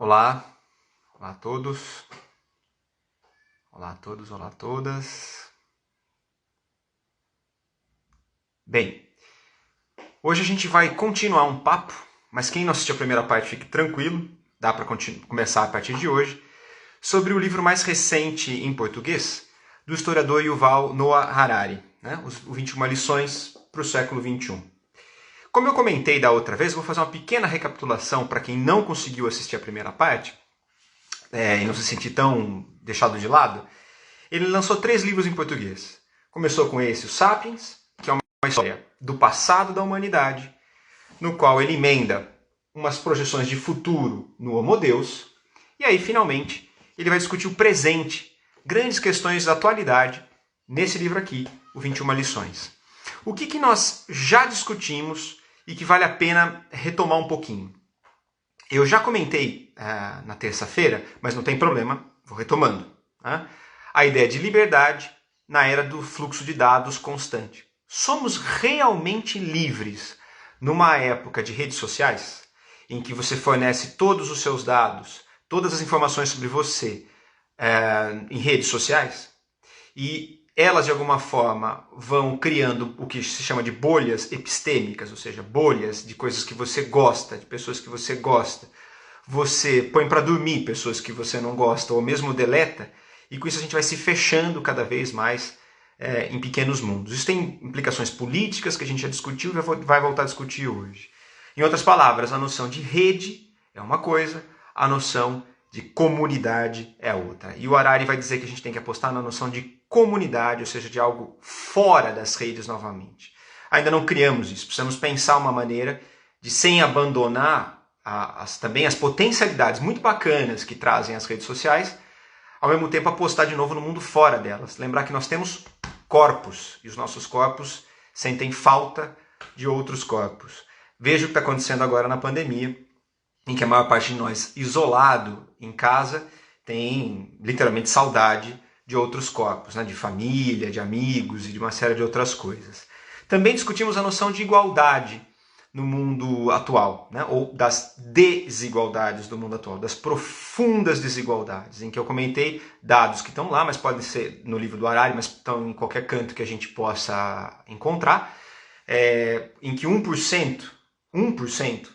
Olá, olá a todos, olá a todos, olá a todas. Bem, hoje a gente vai continuar um papo, mas quem não assistiu a primeira parte fique tranquilo, dá para começar a partir de hoje, sobre o livro mais recente em português do historiador Yuval Noah Harari, o 21 lições para o século XXI. Como eu comentei da outra vez, vou fazer uma pequena recapitulação para quem não conseguiu assistir a primeira parte e não se sentir tão deixado de lado. Ele lançou 3 livros em português. Começou com esse, o Sapiens, que é uma história do passado da humanidade, no qual ele emenda umas projeções de futuro no Homo Deus, e aí, finalmente, ele vai discutir o presente, grandes questões da atualidade, nesse livro aqui, o 21 lições. O que nós já discutimos e que vale a pena retomar um pouquinho? Eu já comentei na terça-feira, mas não tem problema, vou retomando. A ideia de liberdade na era do fluxo de dados constante. Somos realmente livres numa época de redes sociais, em que você fornece todos os seus dados, todas as informações sobre você em redes sociais, e elas de alguma forma vão criando o que se chama de bolhas epistêmicas, ou seja, bolhas de coisas que você gosta, de pessoas que você gosta. Você põe para dormir pessoas que você não gosta ou mesmo deleta, e com isso a gente vai se fechando cada vez mais em pequenos mundos. Isso tem implicações políticas que a gente já discutiu e vai voltar a discutir hoje. Em outras palavras, a noção de rede é uma coisa, a noção de comunidade é outra. E o Harari vai dizer que a gente tem que apostar na noção de comunidade, ou seja, de algo fora das redes novamente. Ainda não criamos isso, precisamos pensar uma maneira de, sem abandonar também as potencialidades muito bacanas que trazem as redes sociais, ao mesmo tempo apostar de novo no mundo fora delas. Lembrar que nós temos corpos, e os nossos corpos sentem falta de outros corpos. Veja o que está acontecendo agora na pandemia, em que a maior parte de nós, isolado em casa, tem literalmente saudade de outros corpos, de família, de amigos e de uma série de outras coisas. Também discutimos a noção de igualdade no mundo atual, ou das desigualdades do mundo atual, das profundas desigualdades, em que eu comentei dados que estão lá, mas podem ser no livro do Harari, mas estão em qualquer canto que a gente possa encontrar, em que 1%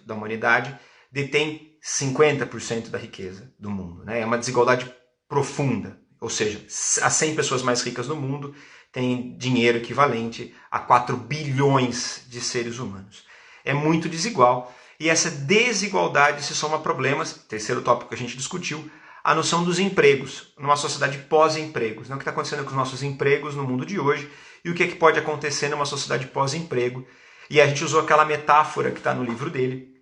da humanidade detém 50% da riqueza do mundo. É uma desigualdade profunda, ou seja, as 100 pessoas mais ricas do mundo têm dinheiro equivalente a 4 bilhões de seres humanos. É muito desigual, e essa desigualdade se soma a problemas, terceiro tópico que a gente discutiu, a noção dos empregos, numa sociedade pós-empregos. O que está acontecendo com os nossos empregos no mundo de hoje e o que pode acontecer numa sociedade pós-emprego. E a gente usou aquela metáfora que está no livro dele,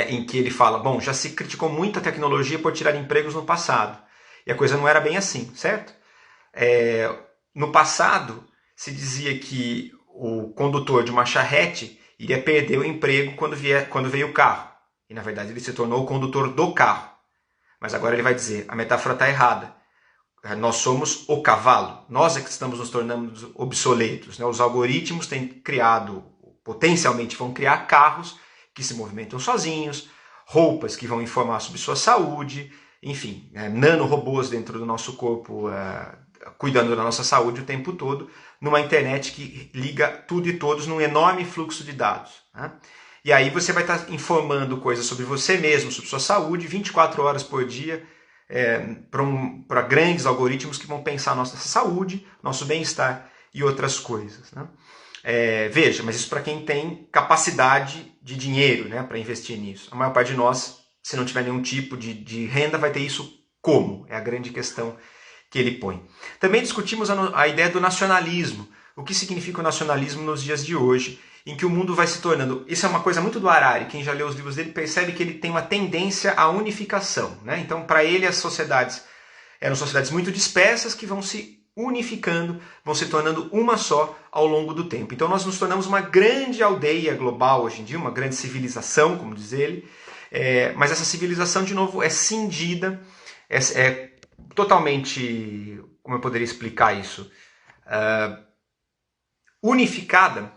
em que ele fala, já se criticou muito a tecnologia por tirar empregos no passado, e a coisa não era bem assim, certo? No passado, se dizia que o condutor de uma charrete iria perder o emprego quando veio o carro. E, na verdade, ele se tornou o condutor do carro. Mas agora ele vai dizer, a metáfora está errada. Nós somos o cavalo. Nós é que estamos nos tornando obsoletos. Os algoritmos têm criado, potencialmente vão criar carros que se movimentam sozinhos, roupas que vão informar sobre sua saúde, enfim, nanorobôs dentro do nosso corpo cuidando da nossa saúde o tempo todo, numa internet que liga tudo e todos num enorme fluxo de dados. E aí você vai estar informando coisas sobre você mesmo, sobre sua saúde, 24 horas por dia, para grandes algoritmos que vão pensar nossa saúde, nosso bem-estar e outras coisas. Veja, mas isso para quem tem capacidade de dinheiro para investir nisso. A maior parte de nós, se não tiver nenhum tipo de renda, vai ter isso como? É a grande questão que ele põe. Também discutimos a ideia do nacionalismo. O que significa o nacionalismo nos dias de hoje, em que o mundo vai se tornando... Isso é uma coisa muito do Harari. Quem já leu os livros dele percebe que ele tem uma tendência à unificação. Então, para ele, as sociedades eram sociedades muito dispersas que vão se unificando, vão se tornando uma só ao longo do tempo. Então nós nos tornamos uma grande aldeia global hoje em dia, uma grande civilização, como diz ele, mas essa civilização, de novo, é cindida, é totalmente, como eu poderia explicar isso, unificada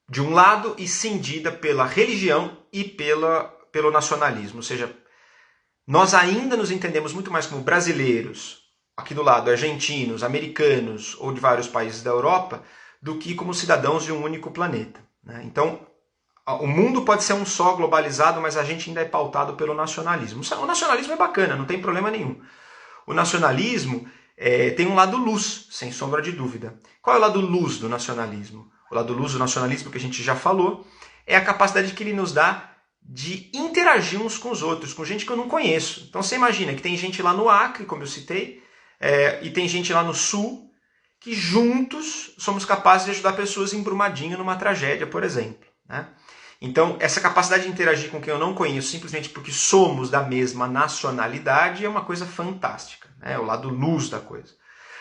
de um lado e cindida pela religião e pela pelo nacionalismo, ou seja, nós ainda nos entendemos muito mais como brasileiros, aqui do lado, argentinos, americanos ou de vários países da Europa, do que como cidadãos de um único planeta, né? Então, o mundo pode ser um só, globalizado, mas a gente ainda é pautado pelo nacionalismo. O nacionalismo é bacana, não tem problema nenhum. O nacionalismo tem um lado luz, sem sombra de dúvida. Qual é o lado luz do nacionalismo? O lado luz do nacionalismo, que a gente já falou, é a capacidade que ele nos dá de interagir uns com os outros, com gente que eu não conheço. Então você imagina que tem gente lá no Acre, como eu citei, e tem gente lá no Sul, que juntos somos capazes de ajudar pessoas em Brumadinho numa tragédia, por exemplo, né? Então, essa capacidade de interagir com quem eu não conheço simplesmente porque somos da mesma nacionalidade é uma coisa fantástica, né? É o lado luz da coisa.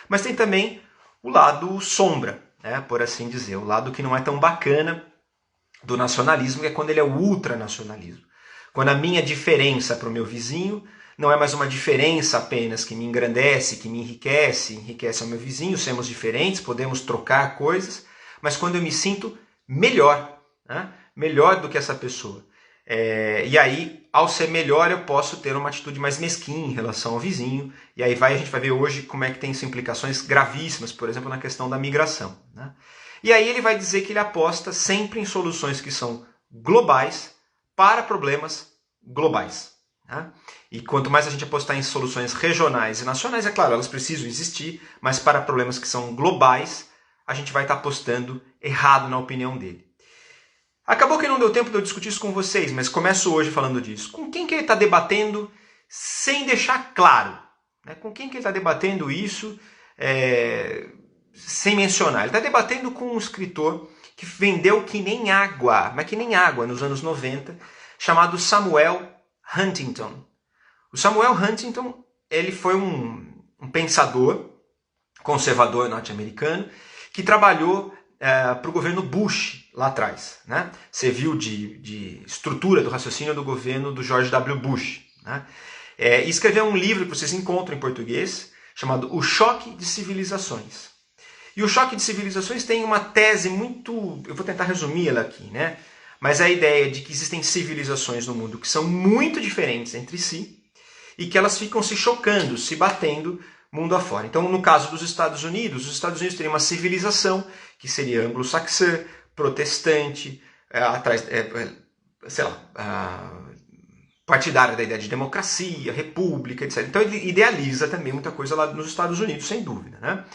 Mas tem também o lado sombra, né? Por assim dizer, o lado que não é tão bacana do nacionalismo, que é quando ele é o ultranacionalismo. Quando a minha diferença para o meu vizinho não é mais uma diferença apenas que me engrandece, que me enriquece, enriquece ao meu vizinho, sermos diferentes, podemos trocar coisas, mas quando eu me sinto melhor, né? Melhor do que essa pessoa. E aí, ao ser melhor, eu posso ter uma atitude mais mesquinha em relação ao vizinho, e aí a gente vai ver hoje como é que tem isso implicações gravíssimas, por exemplo, na questão da migração, né? E aí ele vai dizer que ele aposta sempre em soluções que são globais para problemas globais, né? E quanto mais a gente apostar em soluções regionais e nacionais, é claro, elas precisam existir, mas para problemas que são globais, a gente vai estar apostando errado na opinião dele. Acabou que não deu tempo de eu discutir isso com vocês, mas começo hoje falando disso. Com quem que ele está debatendo sem deixar claro? Né? Com quem que ele está debatendo isso sem mencionar? Ele está debatendo com um escritor que vendeu que nem água, mas que nem água nos anos 90, chamado Samuel Huntington. O Samuel Huntington ele foi um pensador conservador norte-americano que trabalhou para o governo Bush lá atrás, né? Serviu de estrutura do raciocínio do governo do George W. Bush, né? E escreveu um livro que vocês encontram em português, chamado O Choque de Civilizações. E o Choque de Civilizações tem uma tese muito... Eu vou tentar resumir ela aqui, né? Mas a ideia de que existem civilizações no mundo que são muito diferentes entre si e que elas ficam se chocando, se batendo mundo afora. Então, no caso dos Estados Unidos, os Estados Unidos teriam uma civilização que seria anglo-saxã, protestante, partidária da ideia de democracia, república, etc. Então ele idealiza também muita coisa lá nos Estados Unidos, sem dúvida, né?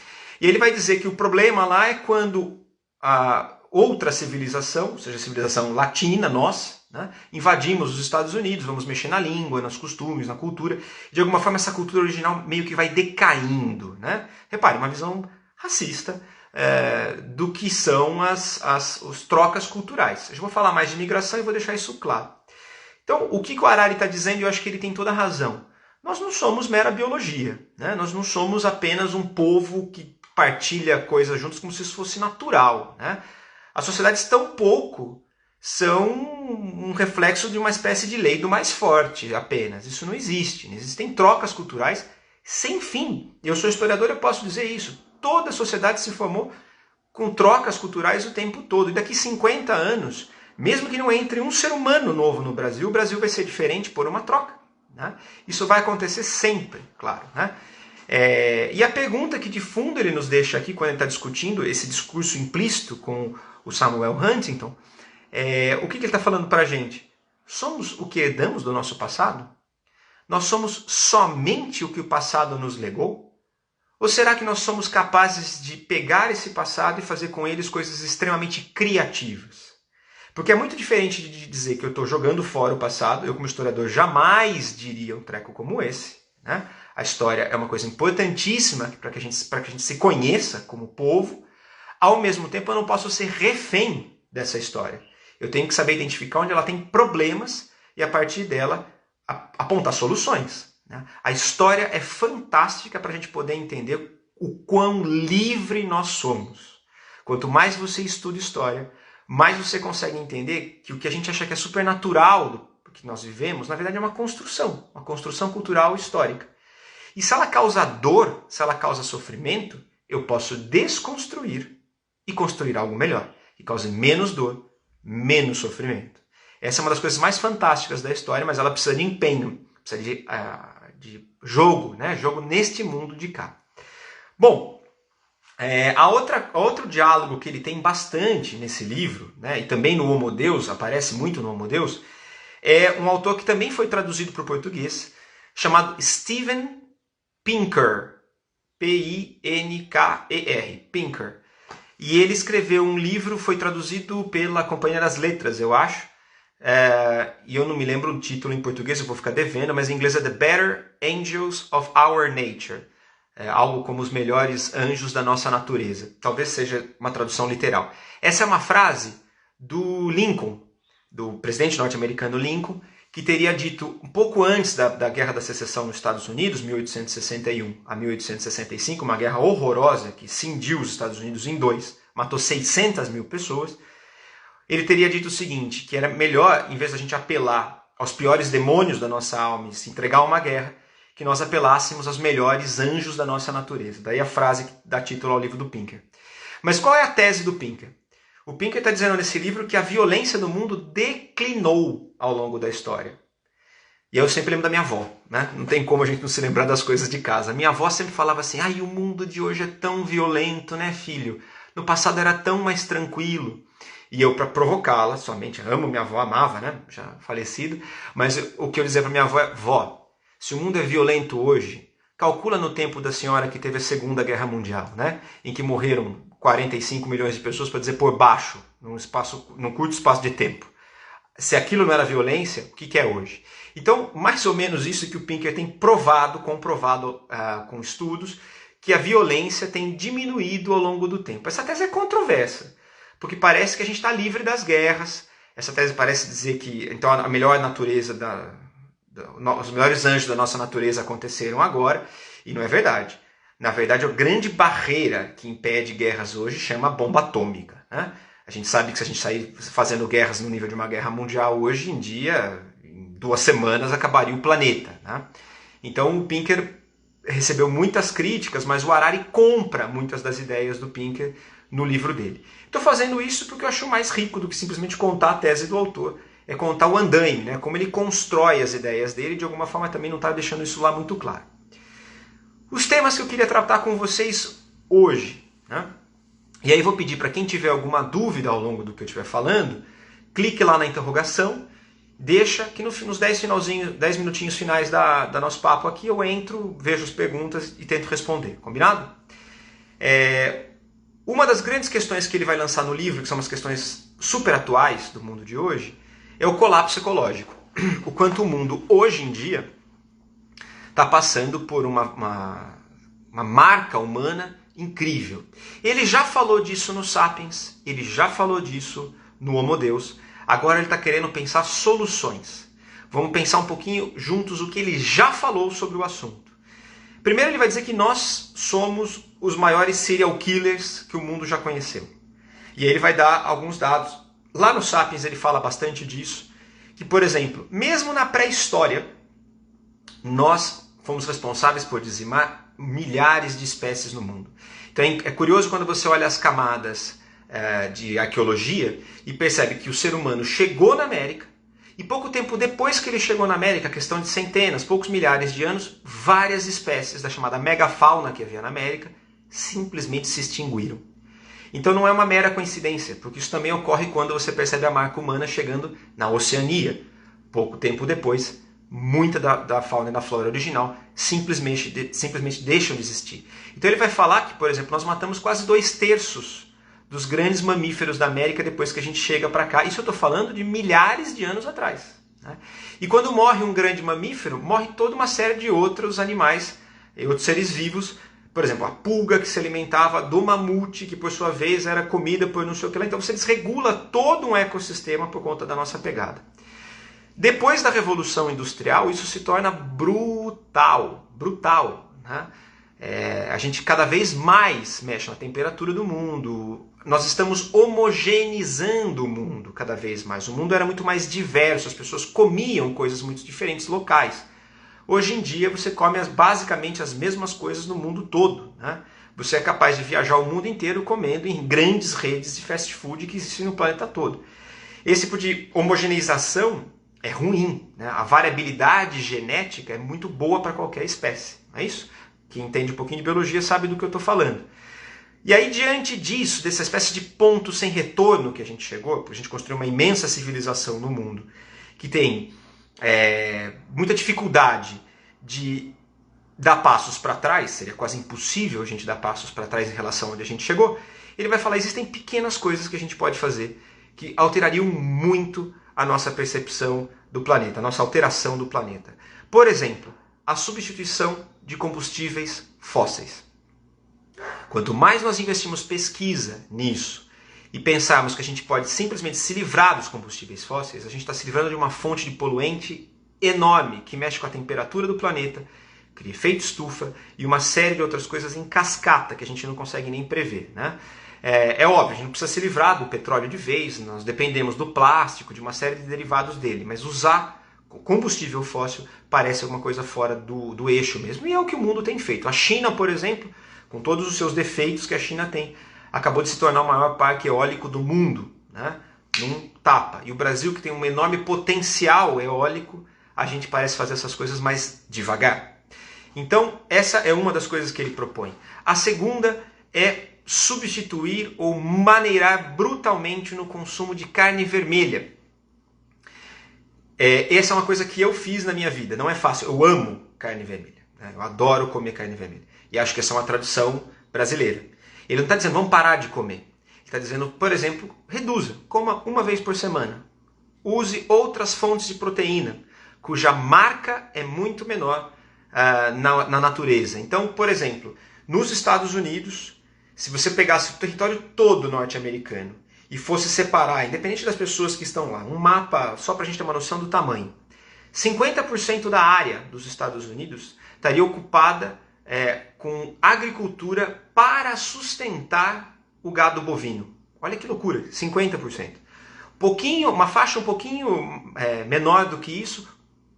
E ele vai dizer que o problema lá é quando a outra civilização, ou seja, a civilização latina, nós, né, invadimos os Estados Unidos, vamos mexer na língua, nos costumes, na cultura. De alguma forma essa cultura original meio que vai decaindo, né? Repare, uma visão racista do que são as trocas culturais. Eu já vou falar mais de imigração e vou deixar isso claro. Então, o que o Harari está dizendo, e eu acho que ele tem toda a razão. Nós não somos mera biologia, né? Nós não somos apenas um povo que partilha coisas juntos como se isso fosse natural, né? As sociedades tampouco são um reflexo de uma espécie de lei do mais forte apenas. Isso não existe. Existem trocas culturais sem fim. Eu sou historiador, eu posso dizer isso. Toda a sociedade se formou com trocas culturais o tempo todo. E daqui 50 anos, mesmo que não entre um ser humano novo no Brasil, o Brasil vai ser diferente por uma troca, né? Isso vai acontecer sempre, claro, né? E a pergunta que de fundo ele nos deixa aqui, quando ele está discutindo esse discurso implícito com o Samuel Huntington, o que ele está falando para a gente? Somos o que herdamos do nosso passado? Nós somos somente o que o passado nos legou? Ou será que nós somos capazes de pegar esse passado e fazer com eles coisas extremamente criativas? Porque é muito diferente de dizer que eu estou jogando fora o passado. Eu, como historiador, jamais diria um treco como esse, né? A história é uma coisa importantíssima para que a gente se conheça como povo. Ao mesmo tempo, eu não posso ser refém dessa história. Eu tenho que saber identificar onde ela tem problemas e, a partir dela, apontar soluções, né? A história é fantástica para a gente poder entender o quão livre nós somos. Quanto mais você estuda história, mais você consegue entender que o que a gente acha que é supernatural do que nós vivemos, na verdade é uma construção cultural histórica. E se ela causa dor, se ela causa sofrimento, eu posso desconstruir e construir algo melhor, que cause menos dor, menos sofrimento. Essa é uma das coisas mais fantásticas da história, mas ela precisa de empenho, precisa de jogo, né? Jogo neste mundo de cá. Bom, outro diálogo que ele tem bastante nesse livro, né, e também no Homo Deus, aparece muito no Homo Deus, é um autor que também foi traduzido para o português, chamado Steven Pinker, P-I-N-K-E-R, Pinker. E ele escreveu um livro, foi traduzido pela Companhia das Letras, eu acho, e eu não me lembro o título em português, eu vou ficar devendo, mas em inglês é The Better Angels of Our Nature. Algo como os melhores anjos da nossa natureza. Talvez seja uma tradução literal. Essa é uma frase do Lincoln, do presidente norte-americano Lincoln, que teria dito um pouco antes da Guerra da Secessão nos Estados Unidos, 1861 a 1865, uma guerra horrorosa que cindiu os Estados Unidos em dois, matou 600 mil pessoas. Ele teria dito o seguinte, que era melhor, em vez da gente apelar aos piores demônios da nossa alma e se entregar a uma guerra, que nós apelássemos aos melhores anjos da nossa natureza. Daí a frase que dá título ao livro do Pinker. Mas qual é a tese do Pinker? O Pinker está dizendo nesse livro que a violência no mundo declinou ao longo da história. E eu sempre lembro da minha avó, né? Não tem como a gente não se lembrar das coisas de casa. Minha avó sempre falava assim, o mundo de hoje é tão violento, né, filho? No passado era tão mais tranquilo. E eu, para provocá-la, somente amo minha avó, amava, né? Já falecida. Mas o que eu dizia para minha avó é, vó, se o mundo é violento hoje, calcula no tempo da senhora que teve a Segunda Guerra Mundial, né? Em que morreram 45 milhões de pessoas, para dizer por baixo, num curto espaço de tempo. Se aquilo não era violência, o que é hoje? Então, mais ou menos isso que o Pinker tem comprovado com estudos, que a violência tem diminuído ao longo do tempo. Essa tese é controversa, porque parece que a gente está livre das guerras. Essa tese parece dizer que então, a melhor natureza os melhores anjos da nossa natureza aconteceram agora, e não é verdade. Na verdade, a grande barreira que impede guerras hoje chama bomba atômica, né? A gente sabe que se a gente sair fazendo guerras no nível de uma guerra mundial hoje em dia, em 2 semanas acabaria o planeta, né? Então o Pinker recebeu muitas críticas, mas o Harari compra muitas das ideias do Pinker no livro dele. Estou fazendo isso porque eu acho mais rico do que simplesmente contar a tese do autor. É contar o andaime, né? Como ele constrói as ideias dele, de alguma forma também não está deixando isso lá muito claro. Os temas que eu queria tratar com vocês hoje, né? E aí vou pedir para quem tiver alguma dúvida ao longo do que eu estiver falando, clique lá na interrogação, deixa que nos 10 minutinhos finais da nosso papo aqui eu entro, vejo as perguntas e tento responder, combinado? Uma das grandes questões que ele vai lançar no livro, que são as questões super atuais do mundo de hoje, é o colapso ecológico. O quanto o mundo, hoje em dia, está passando por uma marca humana incrível. Ele já falou disso no Sapiens, ele já falou disso no Homo Deus, agora ele está querendo pensar soluções. Vamos pensar um pouquinho juntos o que ele já falou sobre o assunto. Primeiro ele vai dizer que nós somos os maiores serial killers que o mundo já conheceu. E aí ele vai dar alguns dados. Lá no Sapiens ele fala bastante disso, que, por exemplo, mesmo na pré-história, nós fomos responsáveis por dizimar milhares de espécies no mundo. Então é curioso quando você olha as camadas de arqueologia e percebe que o ser humano chegou na América e pouco tempo depois que ele chegou na América, questão de centenas, poucos milhares de anos, várias espécies da chamada megafauna que havia na América simplesmente se extinguiram. Então não é uma mera coincidência, porque isso também ocorre quando você percebe a marca humana chegando na Oceania. Pouco tempo depois, muita da fauna e da flora original simplesmente deixam de existir. Então ele vai falar que, por exemplo, nós matamos quase 2/3 dos grandes mamíferos da América depois que a gente chega para cá. Isso eu estou falando de milhares de anos atrás, né? E quando morre um grande mamífero, morre toda uma série de outros animais e outros seres vivos. Por exemplo, a pulga que se alimentava do mamute, que por sua vez era comida por não sei o que lá. Então você desregula todo um ecossistema por conta da nossa pegada. Depois da Revolução Industrial, isso se torna brutal, né? A gente cada vez mais mexe na temperatura do mundo. Nós estamos homogeneizando o mundo cada vez mais. O mundo era muito mais diverso, as pessoas comiam coisas muito diferentes locais. Hoje em dia você come basicamente as mesmas coisas no mundo todo, né? Você é capaz de viajar o mundo inteiro comendo em grandes redes de fast food que existem no planeta todo. Esse tipo de homogeneização é ruim, né? A variabilidade genética é muito boa para qualquer espécie, não é isso? Quem entende um pouquinho de biologia sabe do que eu estou falando. E aí, diante disso, dessa espécie de ponto sem retorno que a gente chegou, porque a gente construiu uma imensa civilização no mundo, que tem muita dificuldade de dar passos para trás, seria quase impossível a gente dar passos para trás em relação a onde a gente chegou, ele vai falar, existem pequenas coisas que a gente pode fazer que alterariam muito a nossa percepção do planeta, a nossa alteração do planeta. Por exemplo, a substituição de combustíveis fósseis. Quanto mais nós investimos pesquisa nisso e pensarmos que a gente pode simplesmente se livrar dos combustíveis fósseis, a gente está se livrando de uma fonte de poluente enorme que mexe com a temperatura do planeta, cria efeito estufa e uma série de outras coisas em cascata que a gente não consegue nem prever, né? É óbvio, a gente não precisa se livrar do petróleo de vez, nós dependemos do plástico, de uma série de derivados dele, mas usar combustível fóssil parece alguma coisa fora do eixo mesmo, e é o que o mundo tem feito. A China, por exemplo, com todos os seus defeitos que a China tem, acabou de se tornar o maior parque eólico do mundo, né? Num tapa. E o Brasil, que tem um enorme potencial eólico, a gente parece fazer essas coisas mais devagar. Então, essa é uma das coisas que ele propõe. A segunda é substituir ou maneirar brutalmente no consumo de carne vermelha. Essa é uma coisa que eu fiz na minha vida. Não é fácil. Eu amo carne vermelha, né? Eu adoro comer carne vermelha. E acho que essa é uma tradição brasileira. Ele não está dizendo vamos parar de comer. Ele está dizendo, por exemplo, reduza. Coma uma vez por semana. Use outras fontes de proteína, cuja marca é muito menor na natureza. Então, por exemplo, nos Estados Unidos, se você pegasse o território todo norte-americano e fosse separar, independente das pessoas que estão lá, um mapa só para a gente ter uma noção do tamanho, 50% da área dos Estados Unidos estaria ocupada com agricultura para sustentar o gado bovino. Olha que loucura, 50%. Uma faixa um pouquinho menor do que isso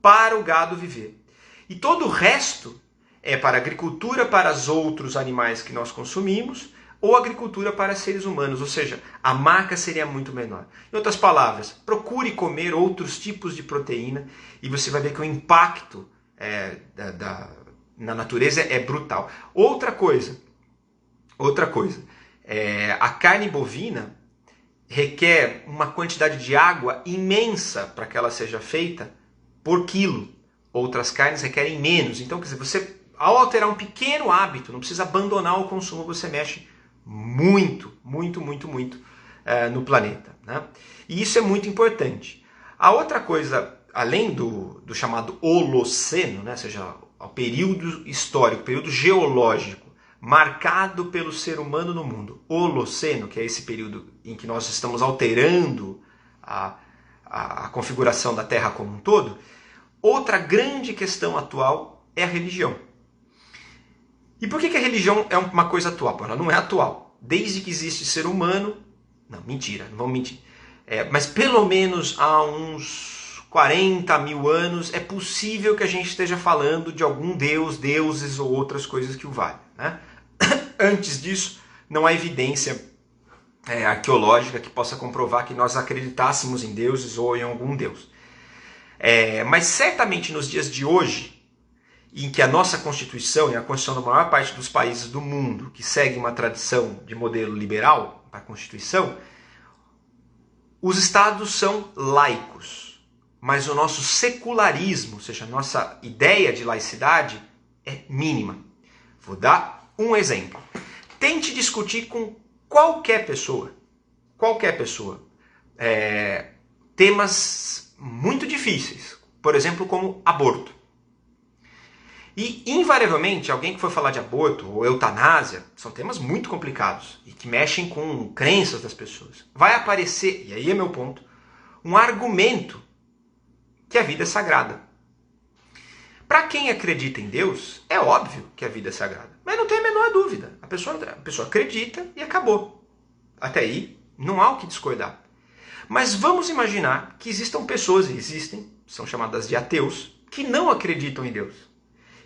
para o gado viver. E todo o resto é para agricultura para os outros animais que nós consumimos ou agricultura para seres humanos, ou seja, a marca seria muito menor. Em outras palavras, procure comer outros tipos de proteína e você vai ver que o impacto na natureza é brutal. Outra coisa, a carne bovina requer uma quantidade de água imensa para que ela seja feita por quilo. Outras carnes requerem menos. Então, quer dizer, você, ao alterar um pequeno hábito, não precisa abandonar o consumo, você mexe muito no planeta, né? E isso é muito importante. A outra coisa, além do chamado Holoceno, né, ou seja, o período histórico, período geológico, marcado pelo ser humano no mundo, Holoceno, que é esse período em que nós estamos alterando a configuração da Terra como um todo, outra grande questão atual é a religião. E por que a religião é uma coisa atual? Ela não é atual. Desde que existe ser humano... Não, mentira, não vamos mentir. Mas pelo menos há uns 40 mil anos é possível que a gente esteja falando de algum deus, deuses ou outras coisas que o valem, né? Antes disso, não há evidência arqueológica que possa comprovar que nós acreditássemos em deuses ou em algum deus. Mas certamente nos dias de hoje, em que a nossa Constituição e a Constituição da maior parte dos países do mundo que segue uma tradição de modelo liberal para a Constituição, os estados são laicos, mas o nosso secularismo, ou seja, a nossa ideia de laicidade é mínima. Vou dar um exemplo. Tente discutir com qualquer pessoa, temas muito difíceis, por exemplo, como aborto. E, invariavelmente, alguém que for falar de aborto ou eutanásia, são temas muito complicados e que mexem com crenças das pessoas. Vai aparecer, e aí é meu ponto, um argumento que a vida é sagrada. Para quem acredita em Deus, é óbvio que a vida é sagrada, mas não tem a menor dúvida. A pessoa acredita e acabou. Até aí, não há o que discordar. Mas vamos imaginar que existam pessoas, e existem, são chamadas de ateus, que não acreditam em Deus.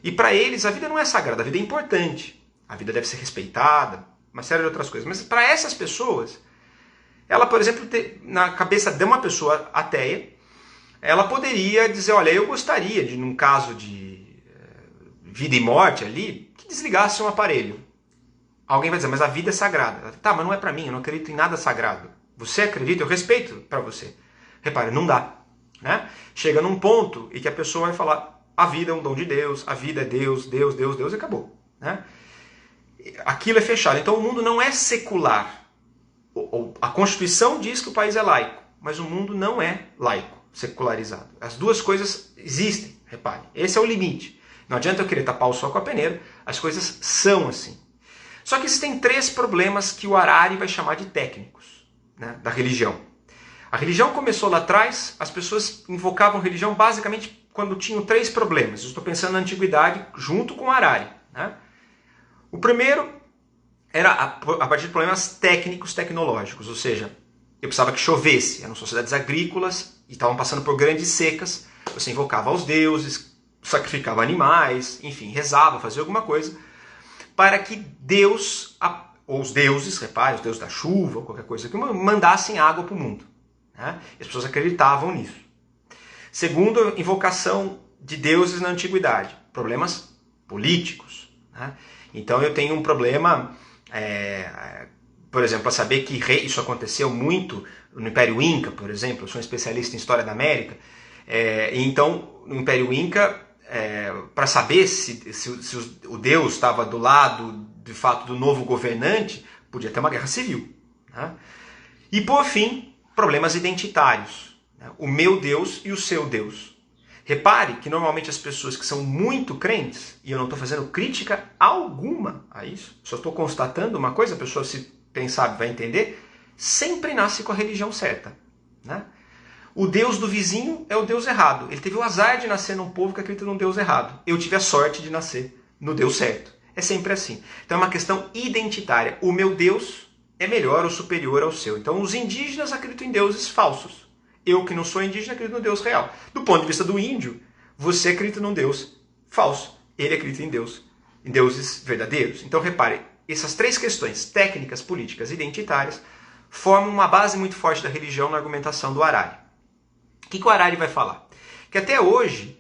E para eles a vida não é sagrada, a vida é importante. A vida deve ser respeitada, uma série de outras coisas. Mas para essas pessoas, Ela, por exemplo, na cabeça de uma pessoa ateia, ela poderia dizer, olha, eu gostaria de, num caso de vida e morte ali, que desligasse um aparelho. Alguém vai dizer, mas a vida é sagrada. Tá, mas não é para mim, eu não acredito em nada sagrado. Você acredita? Eu respeito para você. Repare, não dá. Né? Chega num ponto em que a pessoa vai falar, a vida é um dom de Deus, a vida é Deus, Deus, Deus, Deus, e acabou. Né? Aquilo é fechado. Então o mundo não é secular. A Constituição diz que o país é laico, mas o mundo não é laico, secularizado. As duas coisas existem, repare. Esse é o limite. Não adianta eu querer tapar o sol com a peneira, as coisas são assim. Só que existem 3 problemas que o Harari vai chamar de técnicos, né, da religião. A religião começou lá atrás, as pessoas invocavam religião basicamente quando tinham 3 problemas. Eu estou pensando na antiguidade junto com o Harari. Né? O primeiro era a partir de problemas técnicos, tecnológicos, ou seja, eu precisava que chovesse, eram sociedades agrícolas e estavam passando por grandes secas, você invocava aos deuses, sacrificava animais, enfim, rezava, fazia alguma coisa, para que Deus, ou os deuses, repare, os deuses da chuva, ou qualquer coisa, que mandassem água para o mundo. Né? E as pessoas acreditavam nisso. Segundo, invocação de deuses na antiguidade, problemas políticos. Né? Então eu tenho um problema, por exemplo, para saber que isso aconteceu muito no Império Inca, por exemplo, eu sou um especialista em história da América, então no Império Inca, para saber se o Deus estava do lado, de fato, do novo governante, podia ter uma guerra civil. Né? E por fim, problemas identitários. Né? O meu Deus e o seu Deus. Repare que normalmente as pessoas que são muito crentes, e eu não estou fazendo crítica alguma a isso, só estou constatando uma coisa, a pessoa se pensar vai entender, sempre nasce com a religião certa. Né? O Deus do vizinho é o Deus errado. Ele teve o azar de nascer num povo que acredita num Deus errado. Eu tive a sorte de nascer no Deus certo. É sempre assim. Então é uma questão identitária. O meu Deus é melhor ou superior ao seu. Então os indígenas acreditam em deuses falsos. Eu, que não sou indígena, acredito no Deus real. Do ponto de vista do índio, você acredita num Deus falso. Ele acredita em deuses verdadeiros. Então repare, essas 3 questões, técnicas, políticas e identitárias, formam uma base muito forte da religião na argumentação do Harari. O que o Harari vai falar? Que até hoje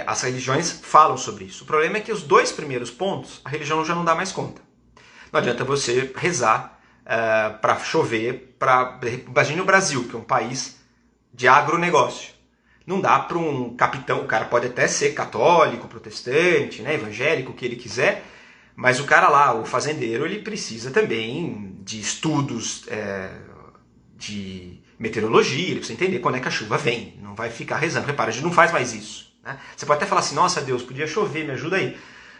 as religiões falam sobre isso. O problema é que os 2 primeiros pontos, a religião já não dá mais conta. Não adianta você rezar para chover, imagine o Brasil, que é um país de agronegócio. Não dá para um capitão, o cara pode até ser católico, protestante, né, evangélico, o que ele quiser, mas o cara lá, o fazendeiro, ele precisa também de estudos de meteorologia, ele precisa entender quando é que a chuva vem, não vai ficar rezando. Repara, a gente não faz mais isso. Né? Você pode até falar assim, nossa Deus, podia chover, me ajuda aí.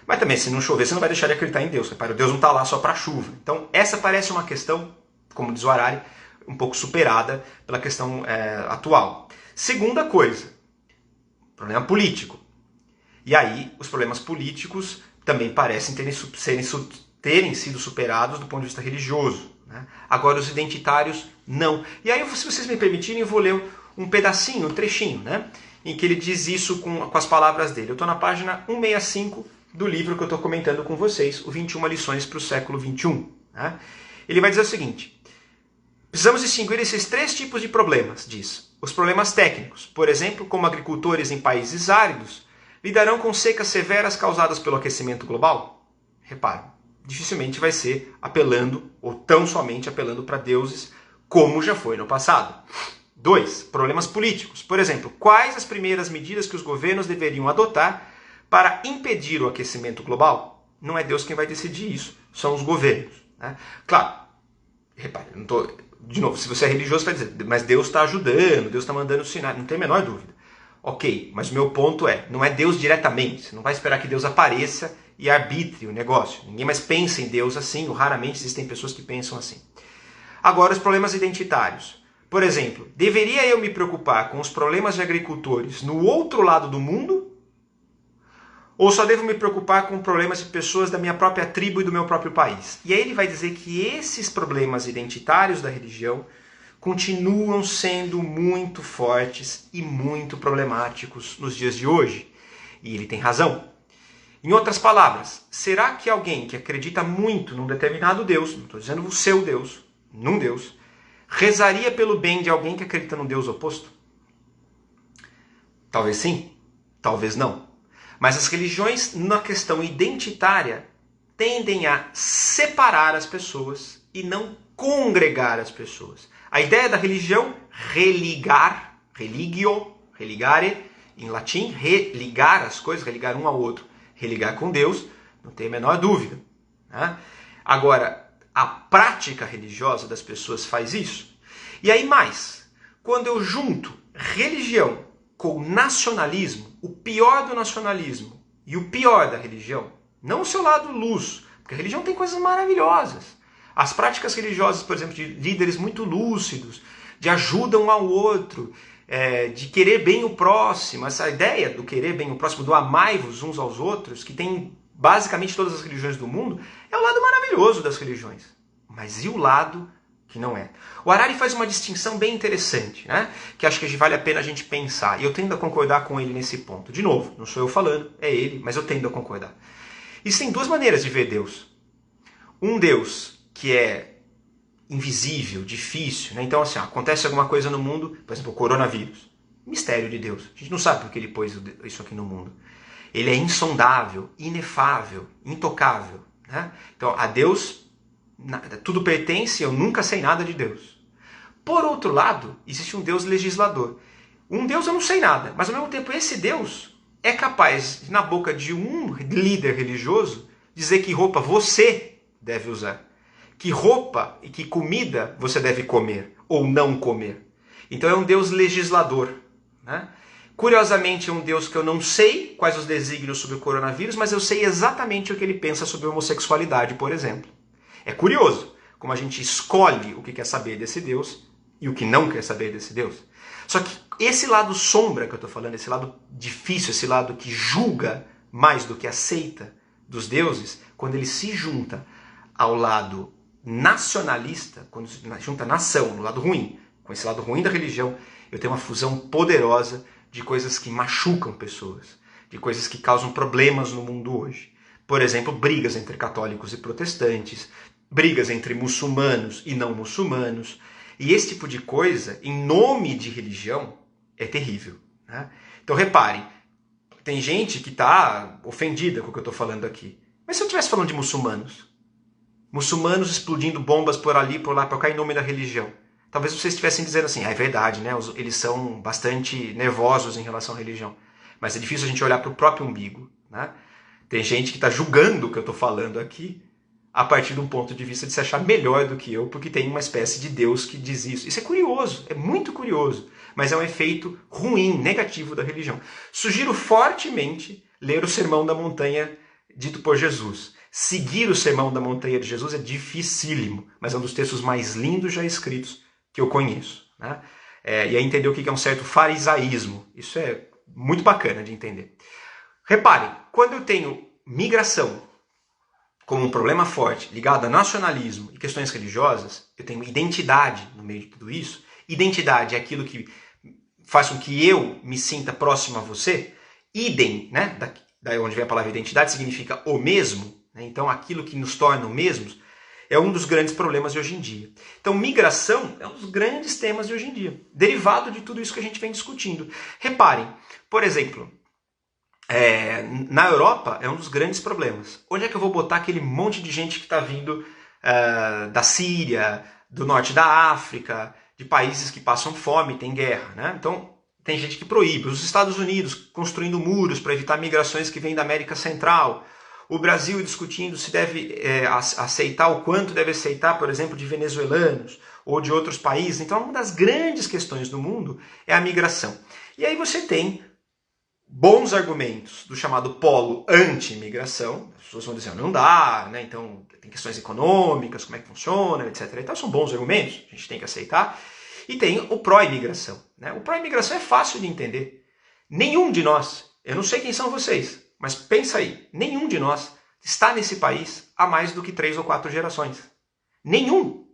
Mas também, se não chover, você não vai deixar de acreditar em Deus. Repara, Deus não está lá só para a chuva. Então, essa parece uma questão, como diz o Harari, um pouco superada pela questão atual. Segunda coisa, problema político. E aí, os problemas políticos também parecem terem sido superados do ponto de vista religioso. Né? Agora, os identitários, não. E aí, se vocês me permitirem, eu vou ler um pedacinho, um trechinho, né? Em que ele diz isso com as palavras dele. Eu estou na página 165 do livro que eu estou comentando com vocês, o 21 lições para o século XXI. Né? Ele vai dizer o seguinte, precisamos distinguir esses 3 tipos de problemas, diz. Os problemas técnicos, por exemplo, como agricultores em países áridos, lidarão com secas severas causadas pelo aquecimento global? Repare, dificilmente vai ser apelando, ou tão somente apelando para deuses, como já foi no passado. 2. Problemas políticos. Por exemplo, quais as primeiras medidas que os governos deveriam adotar para impedir o aquecimento global? Não é Deus quem vai decidir isso, são os governos. Né? Claro, repare, de novo, se você é religioso, vai dizer, mas Deus está ajudando, Deus está mandando sinais, não tem a menor dúvida. Ok, mas o meu ponto não é Deus diretamente, você não vai esperar que Deus apareça e arbitre o negócio. Ninguém mais pensa em Deus assim, ou raramente existem pessoas que pensam assim. Agora, os problemas identitários. Por exemplo, deveria eu me preocupar com os problemas de agricultores no outro lado do mundo? Ou só devo me preocupar com problemas de pessoas da minha própria tribo e do meu próprio país? E aí ele vai dizer que esses problemas identitários da religião continuam sendo muito fortes e muito problemáticos nos dias de hoje. E ele tem razão. Em outras palavras, será que alguém que acredita muito num determinado Deus, não estou dizendo o seu Deus, num Deus, rezaria pelo bem de alguém que acredita num Deus oposto? Talvez sim, talvez não. Mas as religiões, na questão identitária, tendem a separar as pessoas e não congregar as pessoas. A ideia da religião, religar, religio, religare, em latim, religar as coisas, religar um ao outro, religar com Deus, não tem a menor dúvida. Né? Agora, a prática religiosa das pessoas faz isso. E aí mais, quando eu junto religião com nacionalismo, o pior do nacionalismo e o pior da religião, não o seu lado luz, porque a religião tem coisas maravilhosas. As práticas religiosas, por exemplo, de líderes muito lúcidos, de ajuda um ao outro, de querer bem o próximo, essa ideia do querer bem o próximo, do amai-vos uns aos outros, que tem basicamente todas as religiões do mundo, é o lado maravilhoso das religiões. Mas e o lado que não é? O Harari faz uma distinção bem interessante, né? Que acho que vale a pena a gente pensar. E eu tendo a concordar com ele nesse ponto. De novo, não sou eu falando, é ele, mas eu tendo a concordar. Existem duas maneiras de ver Deus. Um Deus que é invisível, difícil, né? Então, assim, acontece alguma coisa no mundo, por exemplo, o coronavírus. Mistério de Deus. A gente não sabe por que ele pôs isso aqui no mundo. Ele é insondável, inefável, intocável. Né? Então, a Deus tudo pertence, eu nunca sei nada de Deus. Por outro lado, existe um Deus legislador. Um Deus eu não sei nada, mas ao mesmo tempo esse Deus é capaz, na boca de um líder religioso, dizer que roupa você deve usar, que roupa e que comida você deve comer ou não comer. Então é um Deus legislador. Né? Curiosamente, é um Deus que eu não sei quais os desígnios sobre o coronavírus, mas eu sei exatamente o que ele pensa sobre homossexualidade, por exemplo. É curioso como a gente escolhe o que quer saber desse Deus e o que não quer saber desse Deus. Só que esse lado sombra que eu estou falando, esse lado difícil, esse lado que julga mais do que aceita dos deuses, quando ele se junta ao lado nacionalista, quando se junta a nação, no lado ruim, com esse lado ruim da religião, eu tenho uma fusão poderosa de coisas que machucam pessoas, de coisas que causam problemas no mundo hoje. Por exemplo, brigas entre católicos e protestantes, brigas entre muçulmanos e não muçulmanos. E esse tipo de coisa, em nome de religião, é terrível. Né? Então reparem, tem gente que está ofendida com o que eu estou falando aqui. Mas se eu estivesse falando de muçulmanos, muçulmanos explodindo bombas por ali, por lá, por cá, em nome da religião, talvez vocês estivessem dizendo assim, é verdade, né? Eles são bastante nervosos em relação à religião. Mas é difícil a gente olhar para o próprio umbigo. Né? Tem gente que está julgando o que eu estou falando aqui a partir de um ponto de vista de se achar melhor do que eu, porque tem uma espécie de Deus que diz isso. Isso é curioso, é muito curioso, mas é um efeito ruim, negativo da religião. Sugiro fortemente ler o Sermão da Montanha dito por Jesus. Seguir o Sermão da Montanha de Jesus é dificílimo, mas é um dos textos mais lindos já escritos que eu conheço. Né? E aí entender o que é um certo farisaísmo. Isso é muito bacana de entender. Reparem, quando eu tenho migração como um problema forte ligado a nacionalismo e questões religiosas, eu tenho identidade no meio de tudo isso. Identidade é aquilo que faz com que eu me sinta próximo a você. Idem, né? Daí onde vem a palavra identidade, significa o mesmo. Né? Então aquilo que nos torna o mesmos é um dos grandes problemas de hoje em dia. Então migração é um dos grandes temas de hoje em dia, derivado de tudo isso que a gente vem discutindo. Reparem, por exemplo, na Europa é um dos grandes problemas. Onde é que eu vou botar aquele monte de gente que está vindo da Síria, do norte da África, de países que passam fome, tem guerra, né? Então tem gente que proíbe. Os Estados Unidos construindo muros para evitar migrações que vêm da América Central. O Brasil discutindo se deve aceitar o quanto deve aceitar, por exemplo, de venezuelanos ou de outros países. Então uma das grandes questões do mundo é a migração. E aí você tem bons argumentos do chamado polo anti-imigração. As pessoas vão dizer, não dá, né? Então tem questões econômicas, como é que funciona, etc. Então são bons argumentos, a gente tem que aceitar. E tem o pró-imigração. Né? O pró-imigração é fácil de entender. Nenhum de nós, eu não sei quem são vocês, mas pensa aí, nenhum de nós está nesse país há mais do que 3 ou 4 gerações. Nenhum.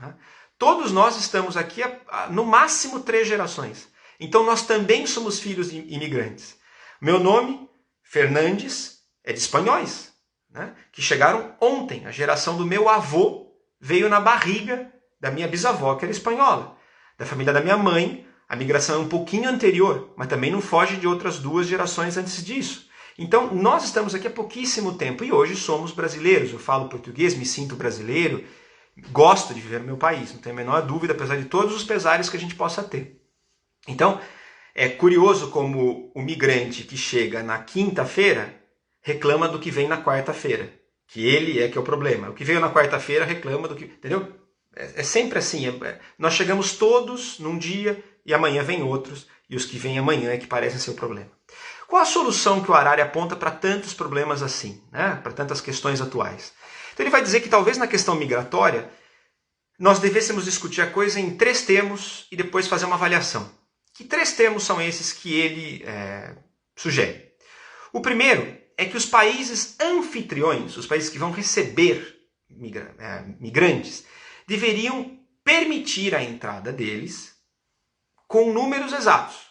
Né? Todos nós estamos aqui há no máximo 3 gerações. Então nós também somos filhos de imigrantes. Meu nome, Fernandes, é de espanhóis, né? Que chegaram ontem. A geração do meu avô veio na barriga da minha bisavó, que era espanhola. Da família da minha mãe, a migração é um pouquinho anterior, mas também não foge de outras 2 gerações antes disso. Então, nós estamos aqui há pouquíssimo tempo e hoje somos brasileiros. Eu falo português, me sinto brasileiro, gosto de viver no meu país, não tenho a menor dúvida, apesar de todos os pesares que a gente possa ter. Então, é curioso como o migrante que chega na quinta-feira reclama do que vem na quarta-feira, que ele é que é o problema. O que veio na quarta-feira reclama do que... Entendeu? É sempre assim. Nós chegamos todos num dia e amanhã vem outros, e os que vêm amanhã é que parecem ser o problema. Qual a solução que o Harari aponta para tantos problemas assim, né? Para tantas questões atuais? Então ele vai dizer que talvez na questão migratória nós devêssemos discutir a coisa em 3 termos e depois fazer uma avaliação. Que 3 termos são esses que ele sugere? O primeiro é que os países anfitriões, os países que vão receber migrantes, deveriam permitir a entrada deles com números exatos.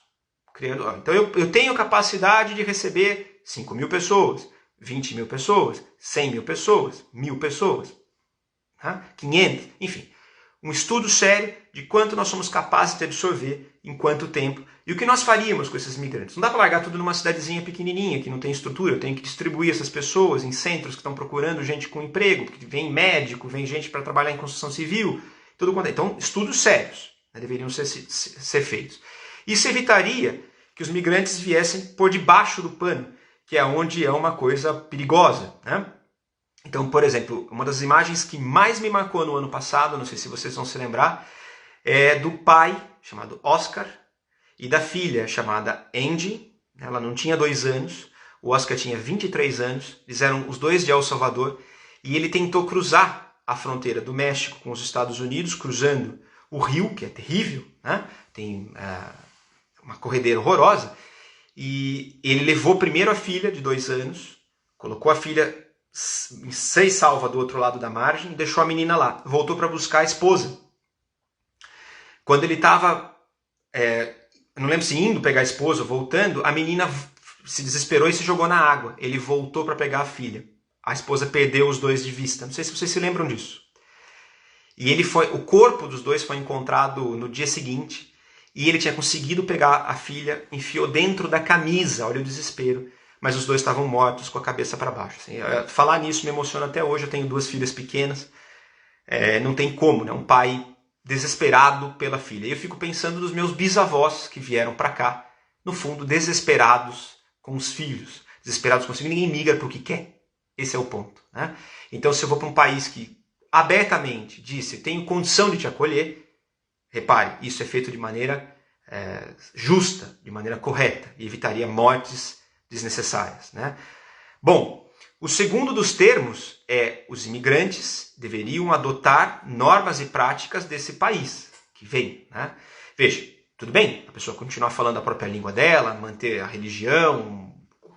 Então eu tenho capacidade de receber 5.000 pessoas, 20.000 pessoas, 100.000 pessoas, 1.000 pessoas, 500, enfim. Um estudo sério de quanto nós somos capazes de absorver em quanto tempo e o que nós faríamos com esses migrantes. Não dá para largar tudo numa cidadezinha pequenininha que não tem estrutura, eu tenho que distribuir essas pessoas em centros que estão procurando gente com emprego, porque vem médico, vem gente para trabalhar em construção civil, tudo quanto é. Então, estudos sérios deveriam ser feitos. Isso evitaria que os migrantes viessem por debaixo do pano, que é onde é uma coisa perigosa, né? Então, por exemplo, uma das imagens que mais me marcou no ano passado, não sei se vocês vão se lembrar, é do pai, chamado Oscar, e da filha, chamada Angie. Ela não tinha 2 anos, o Oscar tinha 23 anos, eles eram os 2 de El Salvador, e ele tentou cruzar a fronteira do México com os Estados Unidos, cruzando o rio, que é terrível, né? Tem uma corredeira horrorosa, e ele levou primeiro a filha de 2 anos, colocou a filha em Seisalva do outro lado da margem e deixou a menina lá. Voltou para buscar a esposa. Quando ele estava, não lembro se indo pegar a esposa ou voltando, a menina se desesperou e se jogou na água. Ele voltou para pegar a filha. A esposa perdeu os 2 de vista. Não sei se vocês se lembram disso. E o corpo dos 2 foi encontrado no dia seguinte e ele tinha conseguido pegar a filha, enfiou dentro da camisa, olha o desespero. Mas os 2 estavam mortos com a cabeça para baixo. Assim, falar nisso me emociona até hoje. Eu tenho 2 filhas pequenas. Não tem como, né? Um pai desesperado pela filha. E eu fico pensando nos meus bisavós que vieram para cá, no fundo, desesperados com os filhos. Desesperados com os filhos. Ninguém migra porque quer. Esse é o ponto, né? Então, se eu vou para um país que abertamente disse, tenho condição de te acolher, repare, isso é feito de maneira justa, de maneira correta, e evitaria mortes desnecessárias, né? Bom, o segundo dos termos é os imigrantes deveriam adotar normas e práticas desse país que vem, né? Veja, tudo bem, a pessoa continuar falando a própria língua dela, manter a religião,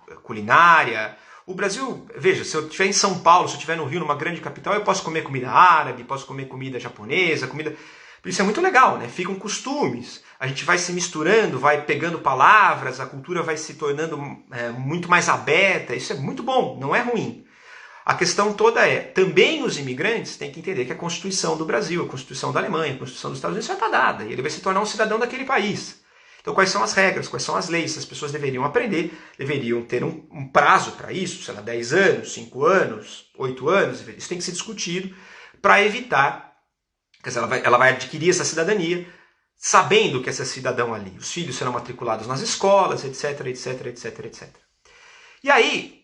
a culinária. O Brasil, veja, se eu estiver em São Paulo, se eu estiver no Rio, numa grande capital, eu posso comer comida árabe, posso comer comida japonesa, comida... Isso é muito legal, né? Ficam costumes, a gente vai se misturando, vai pegando palavras, a cultura vai se tornando muito mais aberta, isso é muito bom, não é ruim. A questão toda também os imigrantes têm que entender que a Constituição do Brasil, a Constituição da Alemanha, a Constituição dos Estados Unidos já está dada, e ele vai se tornar um cidadão daquele país. Então quais são as regras, quais são as leis, as pessoas deveriam aprender, deveriam ter um prazo para isso, sei lá, 10 anos, 5 anos, 8 anos, isso tem que ser discutido para evitar. Quer dizer, ela vai adquirir essa cidadania sabendo que esse cidadão ali, os filhos serão matriculados nas escolas, etc, etc, etc, etc. E aí,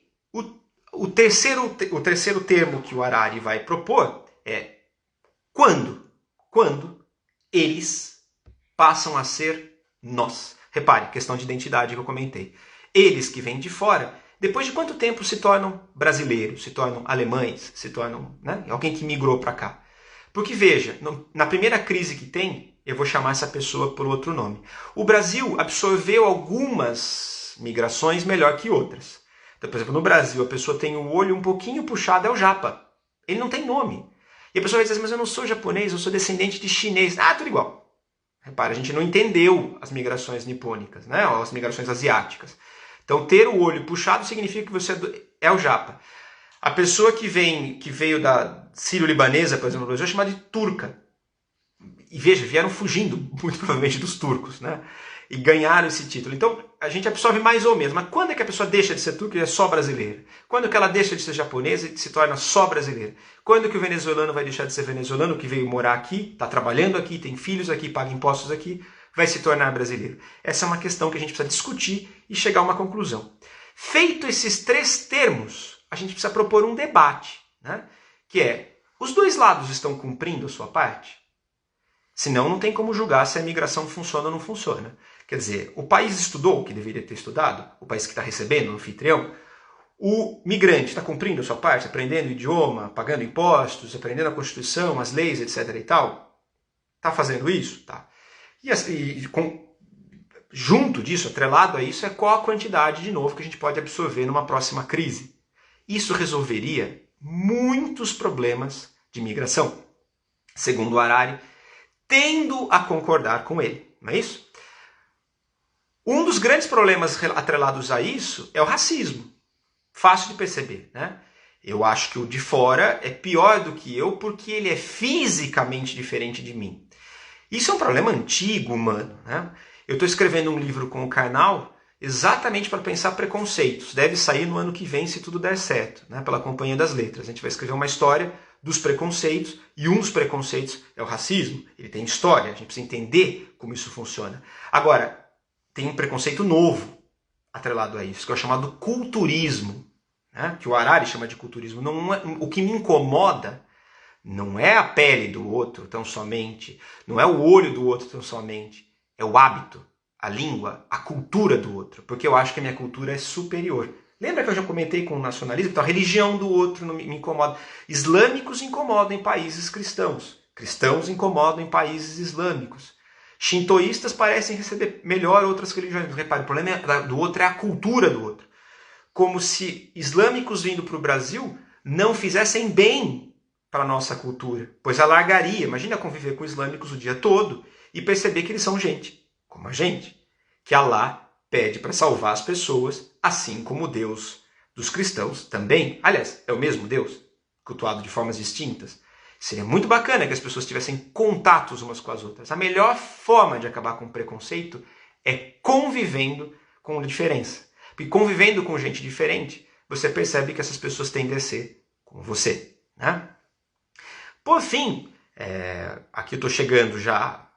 o terceiro termo que o Harari vai propor é quando eles passam a ser nós. Repare, questão de identidade que eu comentei. Eles que vêm de fora, depois de quanto tempo se tornam brasileiros, se tornam alemães, se tornam, né, alguém que migrou para cá? Porque veja, na primeira crise que tem, eu vou chamar essa pessoa por outro nome. O Brasil absorveu algumas migrações melhor que outras. Então, por exemplo, no Brasil, a pessoa tem o olho um pouquinho puxado, é o japa. Ele não tem nome. E a pessoa vai dizer, mas eu não sou japonês, eu sou descendente de chinês. Ah, tudo igual. Repara, a gente não entendeu as migrações nipônicas, né? Ou as migrações asiáticas. Então, ter o olho puxado significa que você é o japa. A pessoa que veio da sírio-libanesa, por exemplo, no Brasil, é chamada de turca. E veja, vieram fugindo, muito provavelmente, dos turcos, né? E ganharam esse título. Então, a gente absorve mais ou menos. Mas quando é que a pessoa deixa de ser turca e é só brasileira? Quando que ela deixa de ser japonesa e se torna só brasileira? Quando que o venezuelano vai deixar de ser venezuelano, que veio morar aqui, está trabalhando aqui, tem filhos aqui, paga impostos aqui, vai se tornar brasileiro? Essa é uma questão que a gente precisa discutir e chegar a uma conclusão. Feito esses três termos, a gente precisa propor um debate, né? Que é, os dois lados estão cumprindo a sua parte? Senão não tem como julgar se a imigração funciona ou não funciona. Quer dizer, o país estudou o que deveria ter estudado, o país que está recebendo, o anfitrião. O migrante está cumprindo a sua parte, aprendendo o idioma, pagando impostos, aprendendo a Constituição, as leis, etc. e tal. Está fazendo isso? Tá. Junto disso, atrelado a isso, é qual a quantidade de novo que a gente pode absorver numa próxima crise. Isso resolveria muitos problemas de migração, segundo o Harari, tendo a concordar com ele, não é isso? Um dos grandes problemas atrelados a isso é o racismo. Fácil de perceber, né? Eu acho que o de fora é pior do que eu porque ele é fisicamente diferente de mim. Isso é um problema antigo, humano, né? Eu estou escrevendo um livro com o Karnal exatamente para pensar preconceitos. Deve sair no ano que vem, se tudo der certo, né? Pela Companhia das Letras. A gente vai escrever uma história dos preconceitos, e um dos preconceitos é o racismo. Ele tem história, a gente precisa entender como isso funciona. Agora, tem um preconceito novo atrelado a isso, que é o chamado culturismo, né? Que o Harari chama de culturismo. Não é, o que me incomoda não é a pele do outro tão somente, não é o olho do outro tão somente, é o hábito, a língua, a cultura do outro, porque eu acho que a minha cultura é superior. Lembra que eu já comentei com o nacionalismo? Então a religião do outro não me incomoda. Islâmicos incomodam em países cristãos. Cristãos incomodam em países islâmicos. Shintoístas parecem receber melhor outras religiões. Repare, o problema do outro é a cultura do outro. Como se islâmicos vindo para o Brasil não fizessem bem para a nossa cultura. Pois alargaria. Imagina conviver com islâmicos o dia todo e perceber que eles são gente, como a gente. Que Allah pede para salvar as pessoas, assim como o Deus dos cristãos também. Aliás, é o mesmo Deus, cultuado de formas distintas. Seria muito bacana que as pessoas tivessem contatos umas com as outras. A melhor forma de acabar com o preconceito é convivendo com a diferença. Porque convivendo com gente diferente, você percebe que essas pessoas tendem a ser como você, né? Por fim, aqui eu estou chegando já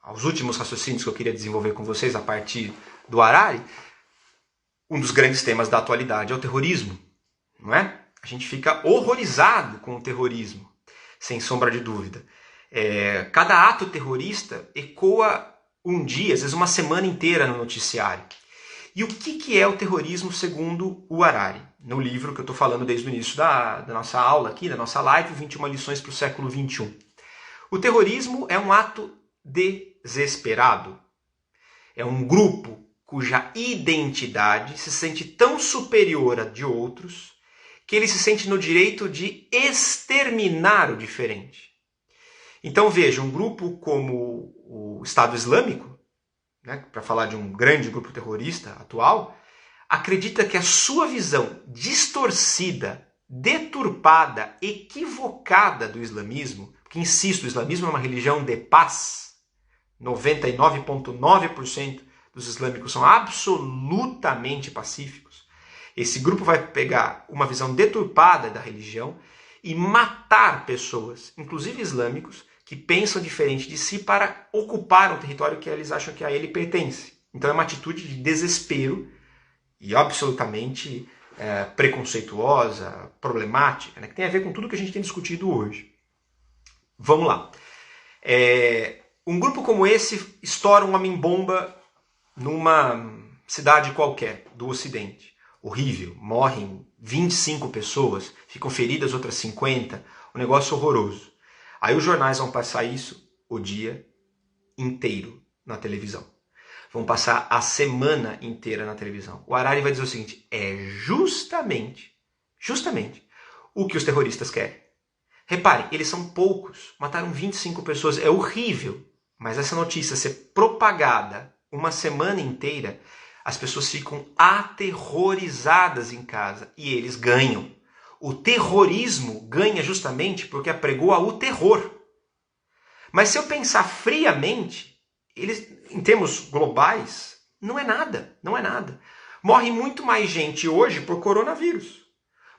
aos últimos raciocínios que eu queria desenvolver com vocês a partir do Harari. Um dos grandes temas da atualidade é o terrorismo, não é? A gente fica horrorizado com o terrorismo, sem sombra de dúvida. Cada ato terrorista ecoa um dia, às vezes uma semana inteira no noticiário. E o que é o terrorismo segundo o Harari? No livro que eu estou falando desde o início da nossa aula aqui, da nossa live, 21 lições para o século XXI. O terrorismo é um ato desesperado. É um grupo cuja identidade se sente tão superior à de outros que ele se sente no direito de exterminar o diferente. Então veja, um grupo como o Estado Islâmico, né, para falar de um grande grupo terrorista atual, acredita que a sua visão distorcida, deturpada, equivocada do islamismo, porque, insisto, o islamismo é uma religião de paz, 99,9% dos islâmicos são absolutamente pacíficos. Esse grupo vai pegar uma visão deturpada da religião e matar pessoas, inclusive islâmicos, que pensam diferente de si para ocupar um território que eles acham que a ele pertence. Então é uma atitude de desespero e absolutamente preconceituosa, problemática, né, que tem a ver com tudo que a gente tem discutido hoje. Vamos lá. Um grupo como esse estoura uma homem-bomba numa cidade qualquer do Ocidente. Horrível. Morrem 25 pessoas, ficam feridas outras 50. Um negócio horroroso. Aí os jornais vão passar isso o dia inteiro na televisão. Vão passar a semana inteira na televisão. O Harari vai dizer o seguinte, é justamente o que os terroristas querem. Repare, eles são poucos, mataram 25 pessoas, é horrível. Mas essa notícia ser propagada uma semana inteira, as pessoas ficam aterrorizadas em casa e eles ganham. O terrorismo ganha justamente porque apregou ao terror. Mas se eu pensar friamente, eles, em termos globais, não é nada, não é nada. Morre muito mais gente hoje por coronavírus.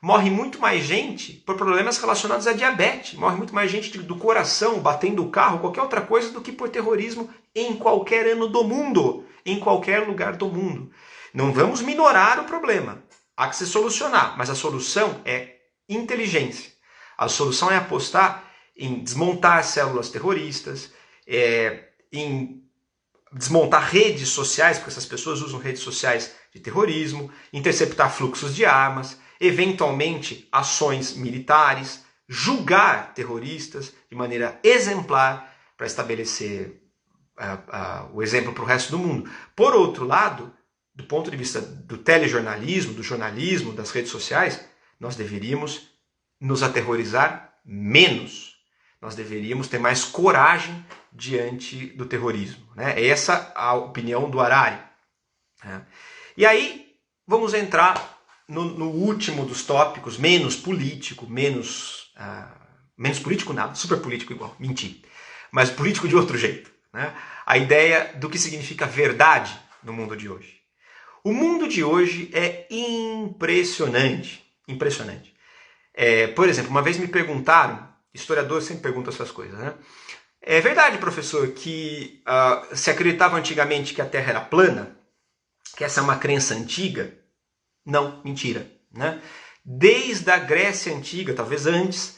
Morre muito mais gente por problemas relacionados à diabetes. Morre muito mais gente do coração, batendo o carro, qualquer outra coisa, do que por terrorismo em qualquer ano do mundo. Em qualquer lugar do mundo. Não vamos minorar o problema. Há que se solucionar. Mas a solução é inteligência. A solução é apostar em desmontar células terroristas, em desmontar redes sociais, porque essas pessoas usam redes sociais de terrorismo, interceptar fluxos de armas, eventualmente ações militares, julgar terroristas de maneira exemplar para estabelecer o exemplo para o resto do mundo. Por outro lado, do ponto de vista do telejornalismo, do jornalismo, das redes sociais, nós deveríamos nos aterrorizar menos. Nós deveríamos ter mais coragem diante do terrorismo. Né? Essa é a opinião do Harari. E aí, vamos entrar no último dos tópicos, menos político, menos político nada, super político igual, menti, mas político de outro jeito. Né? A ideia do que significa verdade no mundo de hoje. O mundo de hoje é impressionante, impressionante. Por exemplo, uma vez me perguntaram, historiador sempre pergunta essas coisas, né? É verdade, professor, que se acreditava antigamente que a Terra era plana? Que essa é uma crença antiga? Não, mentira. Né? Desde a Grécia Antiga, talvez antes,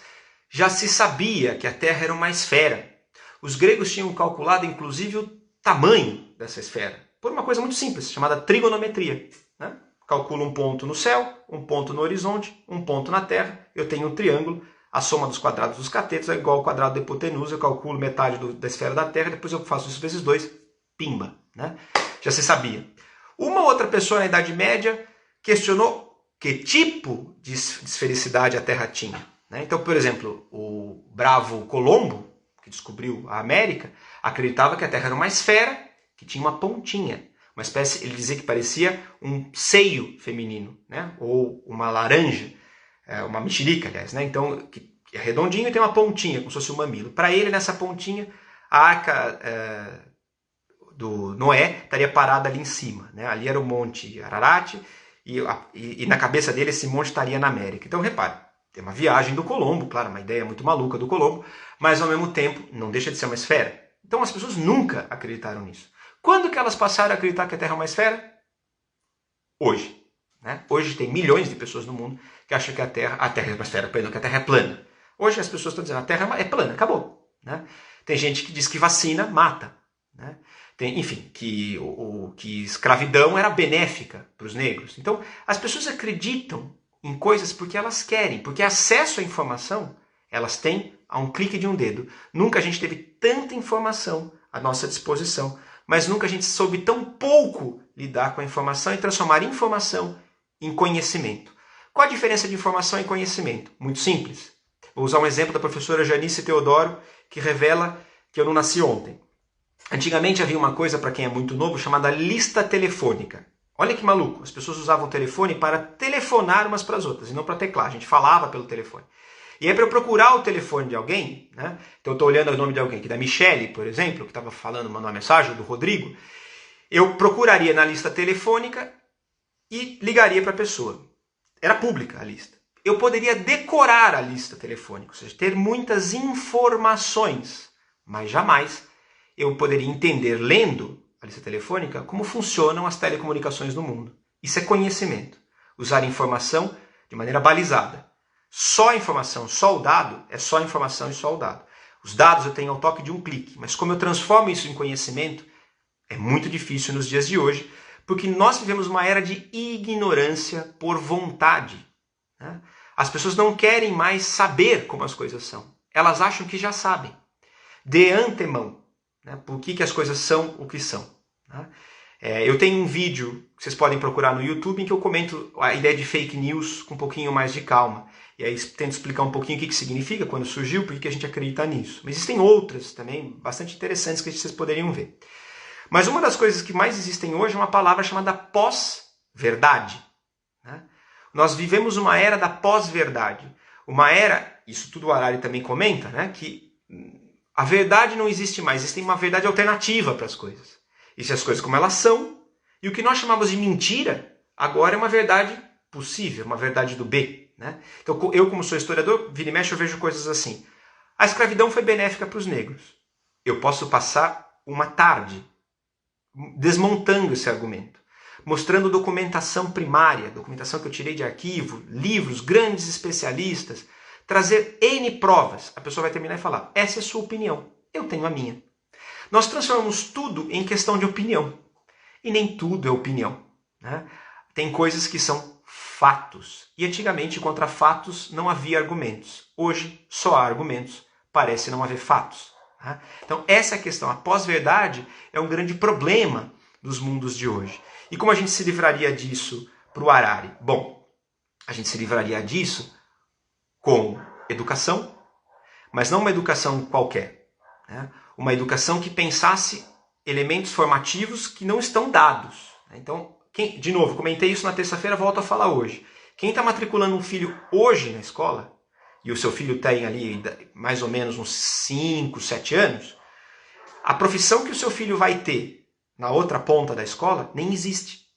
já se sabia que a Terra era uma esfera. Os gregos tinham calculado, inclusive, o tamanho dessa esfera, por uma coisa muito simples, chamada trigonometria. Né? Calculo um ponto no céu, um ponto no horizonte, um ponto na Terra, eu tenho um triângulo, a soma dos quadrados dos catetos é igual ao quadrado da hipotenusa, eu calculo metade da esfera da Terra, depois eu faço isso vezes 2, pimba. Né? Já se sabia. Uma outra pessoa na Idade Média questionou que tipo de esfericidade a Terra tinha. Né? Então, por exemplo, o bravo Colombo, que descobriu a América, acreditava que a Terra era uma esfera que tinha uma pontinha. Uma espécie, ele dizia que parecia um seio feminino, né? Ou uma laranja, uma mexerica, aliás. Né? Então, que é redondinho e tem uma pontinha, como se fosse um mamilo. Para ele, nessa pontinha, a arca do Noé estaria parada ali em cima. Né? Ali era o Monte Ararat e na cabeça dele esse monte estaria na América. Então, repare, tem uma viagem do Colombo, claro, uma ideia muito maluca do Colombo, mas ao mesmo tempo não deixa de ser uma esfera. Então as pessoas nunca acreditaram nisso. Quando que elas passaram a acreditar que a Terra é uma esfera? Hoje. Né? Hoje tem milhões de pessoas no mundo que acham que a Terra é uma esfera, que a Terra é plana. Hoje as pessoas estão dizendo que a Terra é plana, acabou. Né? Tem gente que diz que vacina mata. Né? Enfim, que escravidão era benéfica para os negros. Então, as pessoas acreditam em coisas porque elas querem, porque acesso à informação elas têm a um clique de um dedo. Nunca a gente teve tanta informação à nossa disposição, mas nunca a gente soube tão pouco lidar com a informação e transformar informação em conhecimento. Qual a diferença de informação e conhecimento? Muito simples. Vou usar um exemplo da professora Janice Teodoro, que revela que eu não nasci ontem. Antigamente havia uma coisa, para quem é muito novo, chamada lista telefônica. Olha que maluco, as pessoas usavam o telefone para telefonar umas para as outras, e não para teclar, a gente falava pelo telefone. E aí para eu procurar o telefone de alguém, né? Então eu estou olhando o nome de alguém, aqui da Michele, por exemplo, que estava falando, mandou uma mensagem, ou do Rodrigo, eu procuraria na lista telefônica e ligaria para a pessoa. Era pública a lista. Eu poderia decorar a lista telefônica, ou seja, ter muitas informações, mas jamais eu poderia entender, lendo a lista telefônica, como funcionam as telecomunicações no mundo. Isso é conhecimento. Usar informação de maneira balizada. Só a informação, só o dado, é só a informação e só o dado. Os dados eu tenho ao toque de um clique, mas como eu transformo isso em conhecimento, é muito difícil nos dias de hoje, porque nós vivemos uma era de ignorância por vontade. Né? As pessoas não querem mais saber como as coisas são. Elas acham que já sabem. De antemão. Né? Por que as coisas são o que são. Né? Eu tenho um vídeo que vocês podem procurar no YouTube em que eu comento a ideia de fake news com um pouquinho mais de calma. E aí tento explicar um pouquinho o que significa, quando surgiu, por que a gente acredita nisso. Mas existem outras também bastante interessantes que vocês poderiam ver. Mas uma das coisas que mais existem hoje é uma palavra chamada pós-verdade. Né? Nós vivemos uma era da pós-verdade. Uma era, isso tudo o Harari também comenta, né, que A verdade não existe mais, existe uma verdade alternativa para as coisas. Existem as coisas como elas são, e o que nós chamamos de mentira, agora é uma verdade possível, uma verdade do B. Né? Então, eu, como sou historiador, vira e mexe, eu vejo coisas assim. A escravidão foi benéfica para os negros. Eu posso passar uma tarde desmontando esse argumento, mostrando documentação primária, documentação que eu tirei de arquivo, livros, grandes especialistas, trazer N provas. A pessoa vai terminar e falar, essa é a sua opinião, eu tenho a minha. Nós transformamos tudo em questão de opinião. E nem tudo é opinião. Né? Tem coisas que são fatos. E antigamente, contra fatos, não havia argumentos. Hoje, só há argumentos. Parece não haver fatos. Né? Então, essa é a questão. A pós-verdade é um grande problema dos mundos de hoje. E como a gente se livraria disso para o Harari? Bom, a gente se livraria disso com educação, mas não uma educação qualquer. Né? Uma educação que pensasse elementos formativos que não estão dados. Então, de novo, comentei isso na terça-feira, volto a falar hoje. Quem está matriculando um filho hoje na escola, e o seu filho tem ali mais ou menos uns 5, 7 anos, a profissão que o seu filho vai ter na outra ponta da escola nem existe.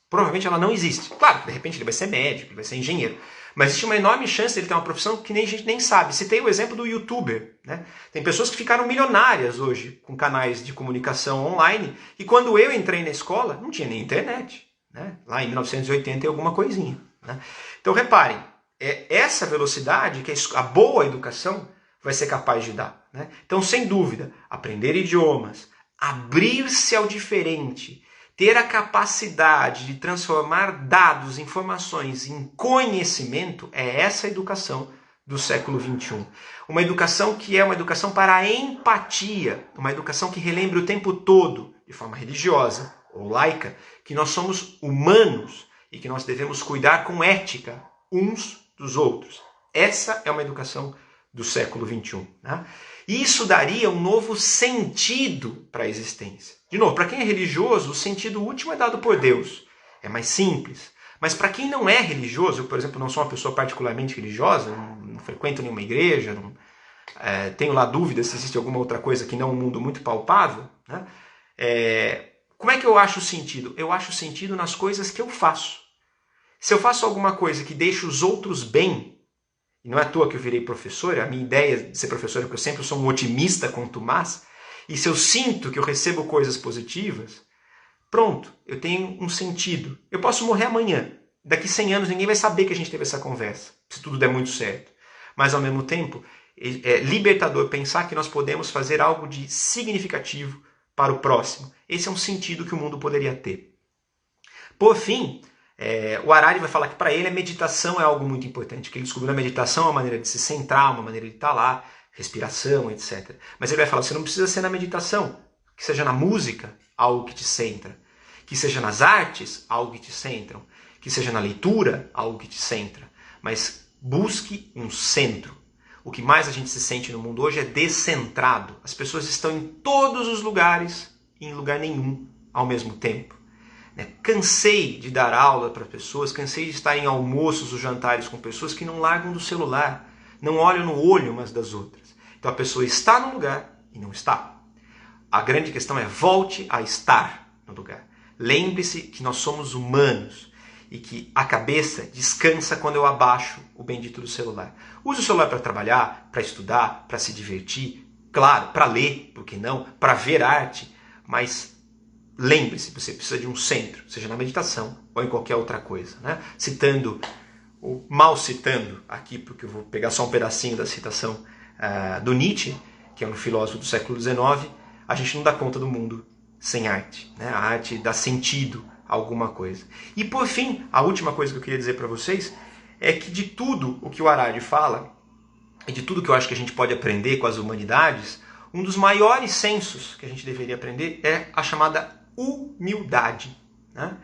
Provavelmente ela não existe. Claro, de repente ele vai ser médico, ele vai ser engenheiro. Mas existe uma enorme chance de ele ter uma profissão que nem a gente nem sabe. Citei o exemplo do youtuber. Né? Tem pessoas que ficaram milionárias hoje com canais de comunicação online. E quando eu entrei na escola, não tinha nem internet. Né? Lá em 1980 e alguma coisinha. Né? Então reparem, é essa velocidade que a boa educação vai ser capaz de dar. Né? Então, sem dúvida, aprender idiomas, abrir-se ao diferente, ter a capacidade de transformar dados, informações em conhecimento, é essa educação do século XXI. Uma educação que é uma educação para a empatia, uma educação que relembre o tempo todo, de forma religiosa ou laica, que nós somos humanos e que nós devemos cuidar com ética uns dos outros. Essa é uma educação do século XXI. Né? E isso daria um novo sentido para a existência. De novo, para quem é religioso, o sentido último é dado por Deus. É mais simples. Mas para quem não é religioso, eu, por exemplo, não sou uma pessoa particularmente religiosa, não frequento nenhuma igreja, tenho lá dúvidas se existe alguma outra coisa que não um mundo muito palpável. Né? Como é que eu acho o sentido? Eu acho o sentido nas coisas que eu faço. Se eu faço alguma coisa que deixa os outros bem, e não é à toa que eu virei professor, a minha ideia de ser professor é que eu sempre sou um otimista contumaz, e se eu sinto que eu recebo coisas positivas, pronto, eu tenho um sentido. Eu posso morrer amanhã. Daqui 100 anos ninguém vai saber que a gente teve essa conversa, se tudo der muito certo. Mas ao mesmo tempo, é libertador pensar que nós podemos fazer algo de significativo para o próximo. Esse é um sentido que o mundo poderia ter. Por fim, o Harari vai falar que para ele a meditação é algo muito importante, que ele descobriu a meditação uma maneira de se centrar, uma maneira de estar lá, respiração, etc. Mas ele vai falar, você não precisa ser na meditação, que seja na música, algo que te centra, que seja nas artes, algo que te centram, que seja na leitura, algo que te centra, mas busque um centro. O que mais a gente se sente no mundo hoje é descentrado. As pessoas estão em todos os lugares e em lugar nenhum ao mesmo tempo. Cansei de dar aula para pessoas, cansei de estar em almoços ou jantares com pessoas que não largam do celular, não olham no olho umas das outras. Então a pessoa está no lugar e não está. A grande questão é volte a estar no lugar. Lembre-se que nós somos humanos e que a cabeça descansa quando eu abaixo o bendito do celular. Use o celular para trabalhar, para estudar, para se divertir, claro, para ler, por que não, para ver arte, mas lembre-se, você precisa de um centro, seja na meditação ou em qualquer outra coisa. Né? Citando, ou mal citando aqui, porque eu vou pegar só um pedacinho da citação do Nietzsche, que é um filósofo do século XIX, a gente não dá conta do mundo sem arte. Né? A arte dá sentido a alguma coisa. E por fim, a última coisa que eu queria dizer para vocês é que de tudo o que o Harari fala, e de tudo que eu acho que a gente pode aprender com as humanidades, um dos maiores sensos que a gente deveria aprender é a chamada humildade. Né?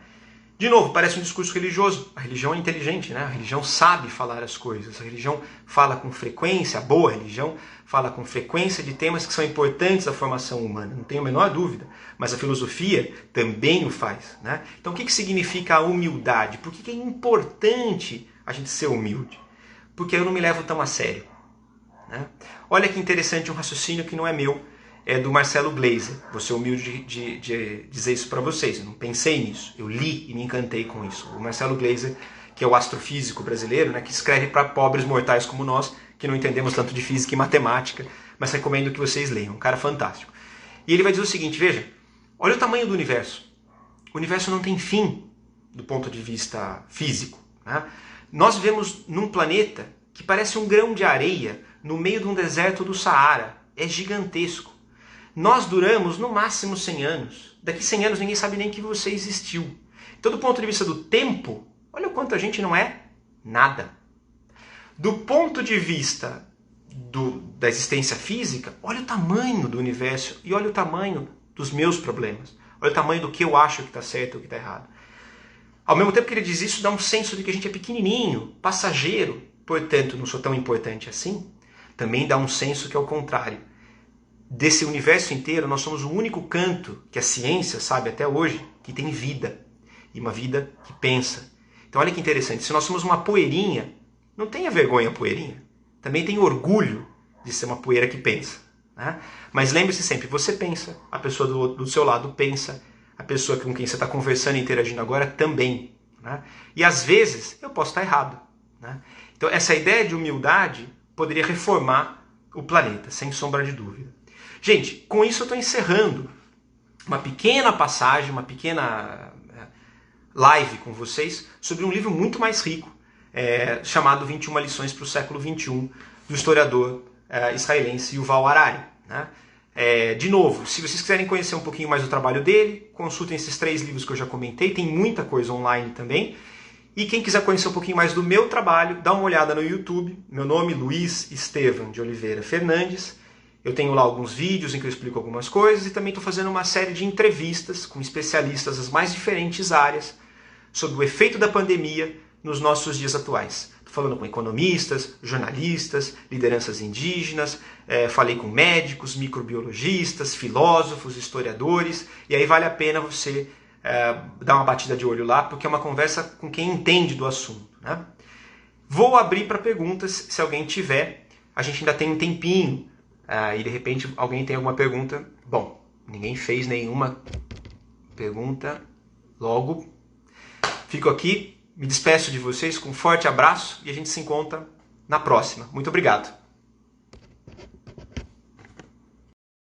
De novo, parece um discurso religioso. A religião é inteligente, né? A religião sabe falar as coisas. A religião fala com frequência, a boa religião fala com frequência de temas que são importantes à formação humana. Não tenho a menor dúvida. Mas a filosofia também o faz. Né? Então o que significa a humildade? Por que é importante a gente ser humilde? Porque eu não me levo tão a sério. né? Olha que interessante um raciocínio que não é meu, é do Marcelo Gleiser. Vou ser humilde de dizer isso para vocês. Eu não pensei nisso, eu li e me encantei com isso. O Marcelo Gleiser, que é o astrofísico brasileiro, né, que escreve para pobres mortais como nós, que não entendemos tanto de física e matemática, mas recomendo que vocês leiam. Um cara fantástico. E ele vai dizer o seguinte, veja, olha o tamanho do universo. O universo não tem fim do ponto de vista físico, né? Nós vivemos num planeta que parece um grão de areia no meio de um deserto do Saara. É gigantesco. Nós duramos no máximo 100 anos. Daqui 100 anos ninguém sabe nem que você existiu. Então, do ponto de vista do tempo, olha o quanto a gente não é nada. Do ponto de vista da existência física, olha o tamanho do universo e olha o tamanho dos meus problemas. Olha o tamanho do que eu acho que está certo e o que está errado. Ao mesmo tempo que ele diz isso, dá um senso de que a gente é pequenininho, passageiro, portanto não sou tão importante assim. Também dá um senso que é o contrário. Desse universo inteiro, nós somos o único canto que a ciência sabe até hoje que tem vida. E uma vida que pensa. Então olha que interessante, se nós somos uma poeirinha, não tenha vergonha poeirinha. Também tem orgulho de ser uma poeira que pensa, né? Mas lembre-se sempre, você pensa, a pessoa do seu lado pensa, a pessoa com quem você está conversando e interagindo agora também, né? E às vezes eu posso estar errado, né? Então essa ideia de humildade poderia reformar o planeta, sem sombra de dúvida. Gente, com isso eu estou encerrando uma pequena passagem, uma pequena live com vocês sobre um livro muito mais rico, chamado 21 lições para o século XXI, do historiador israelense Yuval Harari, né? De novo, se vocês quiserem conhecer um pouquinho mais do trabalho dele, consultem esses 3 livros que eu já comentei, tem muita coisa online também. E quem quiser conhecer um pouquinho mais do meu trabalho, dá uma olhada no YouTube. Meu nome é Luiz Estevam de Oliveira Fernandes. Eu tenho lá alguns vídeos em que eu explico algumas coisas e também estou fazendo uma série de entrevistas com especialistas das mais diferentes áreas sobre o efeito da pandemia nos nossos dias atuais. Estou falando com economistas, jornalistas, lideranças indígenas, falei com médicos, microbiologistas, filósofos, historiadores, e aí vale a pena você dar uma batida de olho lá, porque é uma conversa com quem entende do assunto, né? Vou abrir para perguntas, se alguém tiver. A gente ainda tem um tempinho, e de repente alguém tem alguma pergunta. Bom, ninguém fez nenhuma pergunta, logo fico aqui, me despeço de vocês com um forte abraço e a gente se encontra na próxima. Muito obrigado.